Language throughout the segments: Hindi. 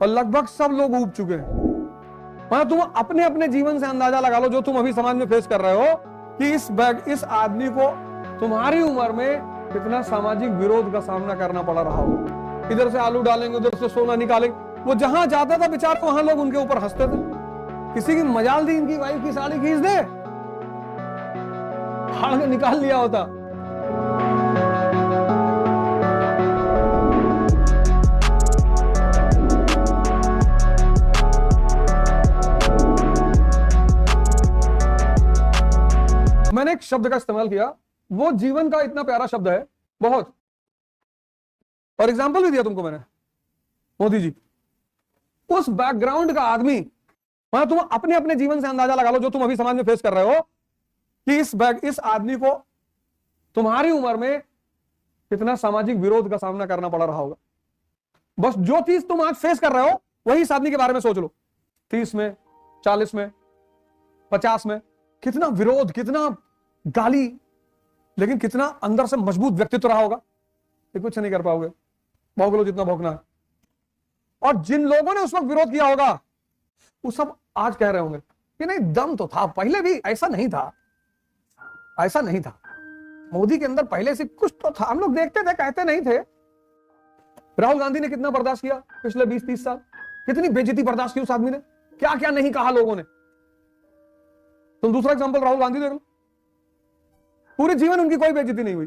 और लगभग सब लोग ऊब चुके हैं। मतलब तुम अपने अपने जीवन से अंदाजा लगा लो, जो तुम अभी समाज में फेस कर रहे हो, कि इस आदमी को तुम्हारी उम्र में कितना सामाजिक विरोध का सामना करना पड़ रहा हो। इधर से आलू डालेंगे, उधर से सोना निकालेंगे। वो जहां जाता था बेचारा, वहां लोग उनके ऊपर हंसते थे। किसी की मजाल थी इनकी वाइफ की साड़ी खींच दे, फाड़ के निकाल लिया होता। मैंने एक शब्द का इस्तेमाल किया, वो जीवन का इतना प्यारा शब्द है, बहुत, और एग्जाम्पल भी दिया तुमको मैंने, मोदी जी। उस बैकग्राउंड का आदमी, मतलब तुम अपने अपने जीवन से अंदाजा लगा लो, जो तुम अभी समाज में फेस कर रहे हो, कि इस आदमी को तुम्हारी उम्र में कितना सामाजिक विरोध का सामना करना पड़ रहा होगा। बस जो चीज तुम आज फेस कर रहे हो, वही इस आदमी के बारे में सोच लो। 30 में, 40 में, 50 में, कितना विरोध, कितना गाली, लेकिन कितना अंदर से मजबूत व्यक्तित्व रहा होगा। ये कुछ नहीं कर पाओगे, भौंक लो जितना भौंकना है। और जिन लोगों ने उस वक्त विरोध किया होगा, वो सब आज कह रहे होंगे कि नहीं, दम तो था, पहले भी ऐसा नहीं था, ऐसा नहीं था, मोदी के अंदर पहले से कुछ तो था, हम लोग देखते थे, कहते नहीं थे। राहुल गांधी ने कितना बर्दाश्त किया पिछले 20-30 साल, कितनी बेइज्जती बर्दाश्त की उस आदमी ने, क्या क्या नहीं कहा लोगों ने। तुम दूसरा एग्जांपल राहुल गांधी देख लो, पूरे जीवन उनकी कोई बेइज्जती नहीं हुई।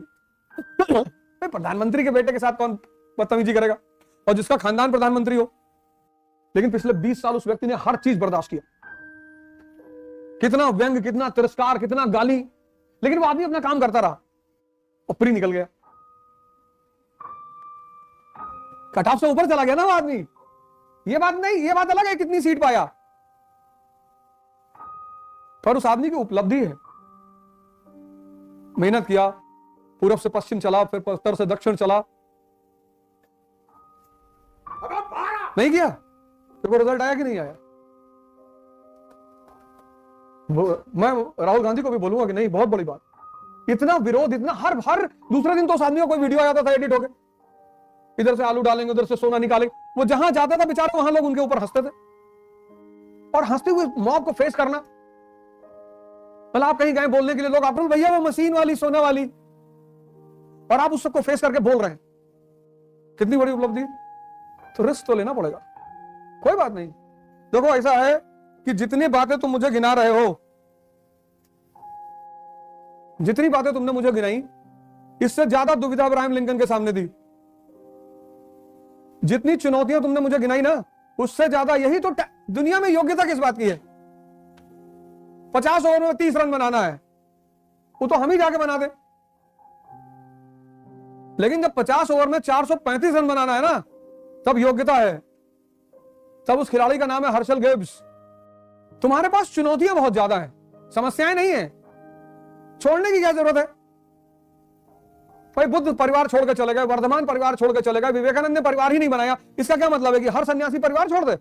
प्रधानमंत्री के बेटे के साथ कौन बदतमीजी करेगा, और जिसका खानदान प्रधानमंत्री हो। लेकिन पिछले 20 साल उस व्यक्ति ने हर चीज बर्दाश्त किया, कितना व्यंग, कितना तिरस्कार, कितना गाली, लेकिन वो आदमी अपना काम करता रहा, ऊपर ही निकल गया, कटऑफ से ऊपर चला गया ना वो आदमी। ये बात नहीं, ये बात अलग है कितनी सीट पाया, पर उस आदमी की उपलब्धि है, मेहनत किया, पूरब से पश्चिम चला, फिर उत्तर से दक्षिण चला, नहीं किया, फिर वो रिजल्ट आया कि नहीं आया। मैं राहुल गांधी को भी बोलूंगा कि नहीं, बहुत बड़ी बात, इतना विरोध, इतना हर दूसरे दिन तो उस आदमी का कोई वीडियो आ जाता था एडिट होके, इधर से आलू डालेंगे, उधर से सोना निकालेंगे। वो जहां जाता था बेचारा, वहां लोग उनके ऊपर हंसते थे। और हंसते हुए मॉब को फेस करना, मतलब आप कहीं गए बोलने के लिए, लोग आप भैया वो मशीन वाली, सोना वाली, और आप उस सबको फेस करके बोल रहे हैं, कितनी बड़ी उपलब्धि। तो रिस्क तो लेना पड़ेगा, कोई बात नहीं। देखो ऐसा है कि जितनी बातें तुम मुझे गिना रहे हो, जितनी बातें तुमने मुझे गिनाई, इससे ज्यादा दुविधा अब्राहम लिंकन के सामने दी। जितनी चुनौतियां तुमने मुझे गिनाई ना, उससे ज्यादा यही तो दुनिया में योग्यता किस बात की है। 50 ओवर में 30 रन बनाना है, वो तो हम ही जाके बना दे। लेकिन जब 50 ओवर में 435 रन बनाना है ना, तब योग्यता है, तब उस खिलाड़ी का नाम है हर्षल गिब्स। तुम्हारे पास चुनौतियां बहुत ज्यादा हैं, समस्याएं नहीं है, छोड़ने की क्या जरूरत है। भाई बुद्ध परिवार छोड़ के चले गए, वर्धमान परिवार छोड़ के चले गए, विवेकानंद ने परिवार ही नहीं बनाया। इसका क्या मतलब है कि हर सन्यासी परिवार छोड़ दे?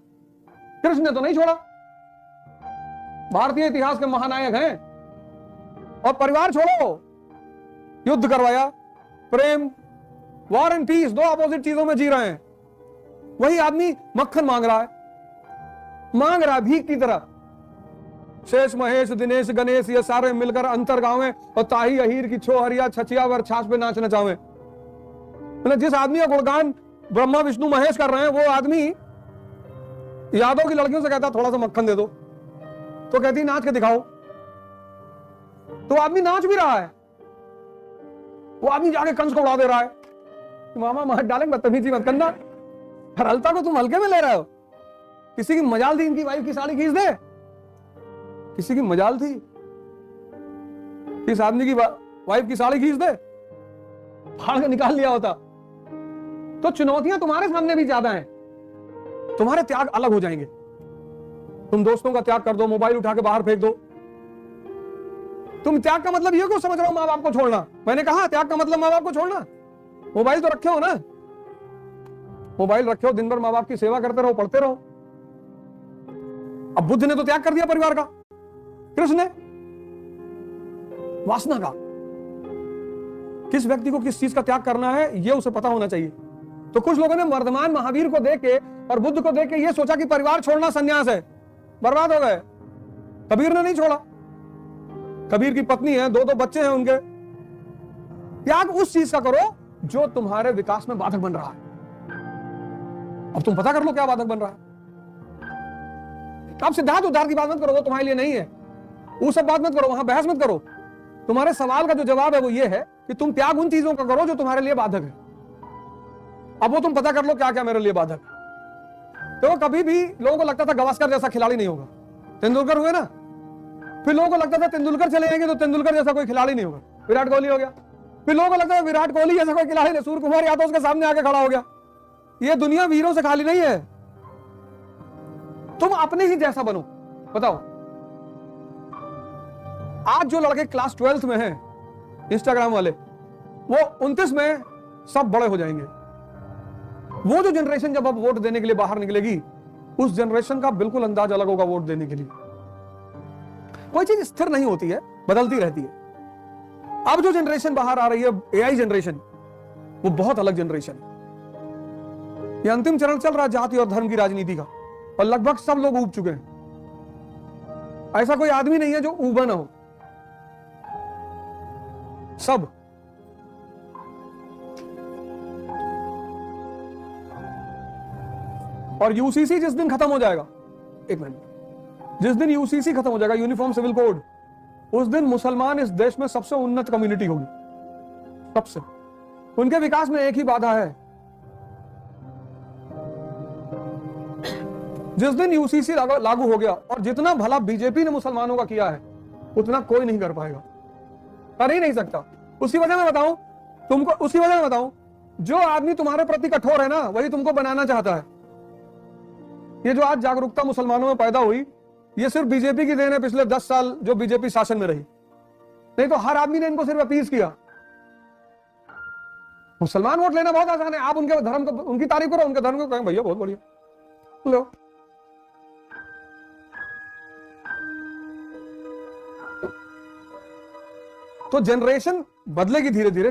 कृष्ण ने तो नहीं छोड़ा, भारतीय इतिहास के महानायक हैं, और परिवार छोड़ो, युद्ध करवाया, प्रेम, वॉर एंड पीस, दो अपोजिट चीजों में जी रहे हैं। वही आदमी मक्खन मांग रहा है भीख की तरह। शेष, महेश, दिनेश, गणेश, ये सारे मिलकर अंतर गावे और ताही अहीर की छो हरिया छचिया वर छाछ पे नाचना चाहे। मतलब जिस आदमी का गुणगान ब्रह्मा विष्णु महेश कर रहे हैं, वो आदमी यादव की लड़कियों से कहता थोड़ा सा मक्खन दे दो, तो कहती नाच के दिखाओ। तो आदमी नाच भी रहा है, वो आदमी जाके कंस को उड़ा दे रहा है। मामा मार डालेंगे, बदतमीजी मत करना, हरलता को तुम हल्के में ले रहे हो। किसी की मजाल थी इनकी वाइफ की साड़ी खींच दे, किसी की मजाल थी इस आदमी की वाइफ की साड़ी खींच दे, फाड़ के निकाल लिया होता। तो चुनौतियां तुम्हारे सामने भी ज्यादा हैं, तुम्हारे त्याग अलग हो जाएंगे। तुम दोस्तों का त्याग कर दो, मोबाइल उठा के बाहर फेंक दो। तुम त्याग का मतलब ये क्यों समझ रहे हो माँ बाप को छोड़ना? मैंने कहा त्याग का मतलब माँ बाप को छोड़ना। मोबाइल तो रखे हो ना, मोबाइल रखे हो, दिन भर माँ बाप की सेवा करते रहो, पढ़ते रहो। अब बुद्ध ने तो त्याग कर दिया परिवार का, कृष्ण ने वासना का। किस व्यक्ति को किस चीज का त्याग करना है, यह उसे पता होना चाहिए। तो कुछ लोगों ने वर्धमान महावीर को देख के और बुद्ध को देख के ये सोचा कि परिवार छोड़ना संन्यास है, बर्बाद हो गए। कबीर ने नहीं छोड़ा। कबीर की पत्नी है, 2 बच्चे हैं उनके। त्याग उस चीज का करो जो तुम्हारे विकास में बाधक बन रहा है। अब तुम पता कर लो क्या बाधक बन रहा है। आप सिद्धांत उद्धार की बात मत करो, वो तुम्हारे लिए नहीं है। वो सब बात मत करो, वहां बहस मत करो। तुम्हारे सवाल का जो जवाब है वो ये है कि तुम त्याग उन चीजों का करो जो तुम्हारे लिए बाधक है। अब वो तुम पता कर लो क्या क्या मेरे लिए बाधक है। तो कभी भी लोगों को लगता था गावस्कर जैसा खिलाड़ी नहीं होगा, तेंदुलकर हुए ना। फिर लोगों को लगता था तेंदुलकर चले जाएंगे तो तेंदुलकर जैसा कोई खिलाड़ी नहीं होगा, विराट कोहली हो गया। फिर लोगों को लगता है विराट कोहली जैसा कोई खिलाड़ी नहीं, सूर्य कुमार यादव उसके सामने आके खड़ा हो गया। ये दुनिया वीरों से खाली नहीं है। तुम अपने ही जैसा बनो। बताओ, आज जो लड़के क्लास 12th में हैं, इंस्टाग्राम वाले, वो 29 में सब बड़े हो जाएंगे। वो जो जनरेशन जब अब वोट देने के लिए बाहर निकलेगी, उस जनरेशन का बिल्कुल अंदाज अलग होगा वोट देने के लिए। कोई चीज स्थिर नहीं होती है, बदलती रहती है। अब जो जनरेशन बाहर आ रही है, एआई जनरेशन, वो बहुत अलग जनरेशन है। ये अंतिम चरण चल रहा है जाति और धर्म की राजनीति का, और लगभग सब लोग ऊब चुके हैं। ऐसा कोई आदमी नहीं है जो ऊबा ना हो, सब। और यूसीसी जिस दिन खत्म हो जाएगा, एक मिनट, जिस दिन यूसीसी खत्म हो जाएगा, यूनिफॉर्म सिविल कोड, उस दिन मुसलमान इस देश में सबसे उन्नत कम्युनिटी होगी, सबसे। उनके विकास में एक ही बाधा है, जिस दिन यूसीसी लागू हो गया, और जितना भला बीजेपी ने मुसलमानों का किया है उतना कोई नहीं कर पाएगा, कर ही नहीं सकता। उसकी वजह मैं बताऊं तुमको, उसकी वजह मैं बताऊं, जो आदमी तुम्हारे प्रति कठोर है ना, वही तुमको बनाना चाहता है। ये जो आज जागरूकता मुसलमानों में पैदा हुई, ये सिर्फ बीजेपी की देन है, पिछले 10 साल जो बीजेपी शासन में रही। नहीं तो हर आदमी ने इनको सिर्फ अपील किया। मुसलमान वोट लेना बहुत आसान है, आप उनके धर्म को, उनकी तारीफ करो, उनके धर्म को कहें भैया बहुत बढ़िया लो। तो जनरेशन बदलेगी धीरे धीरे।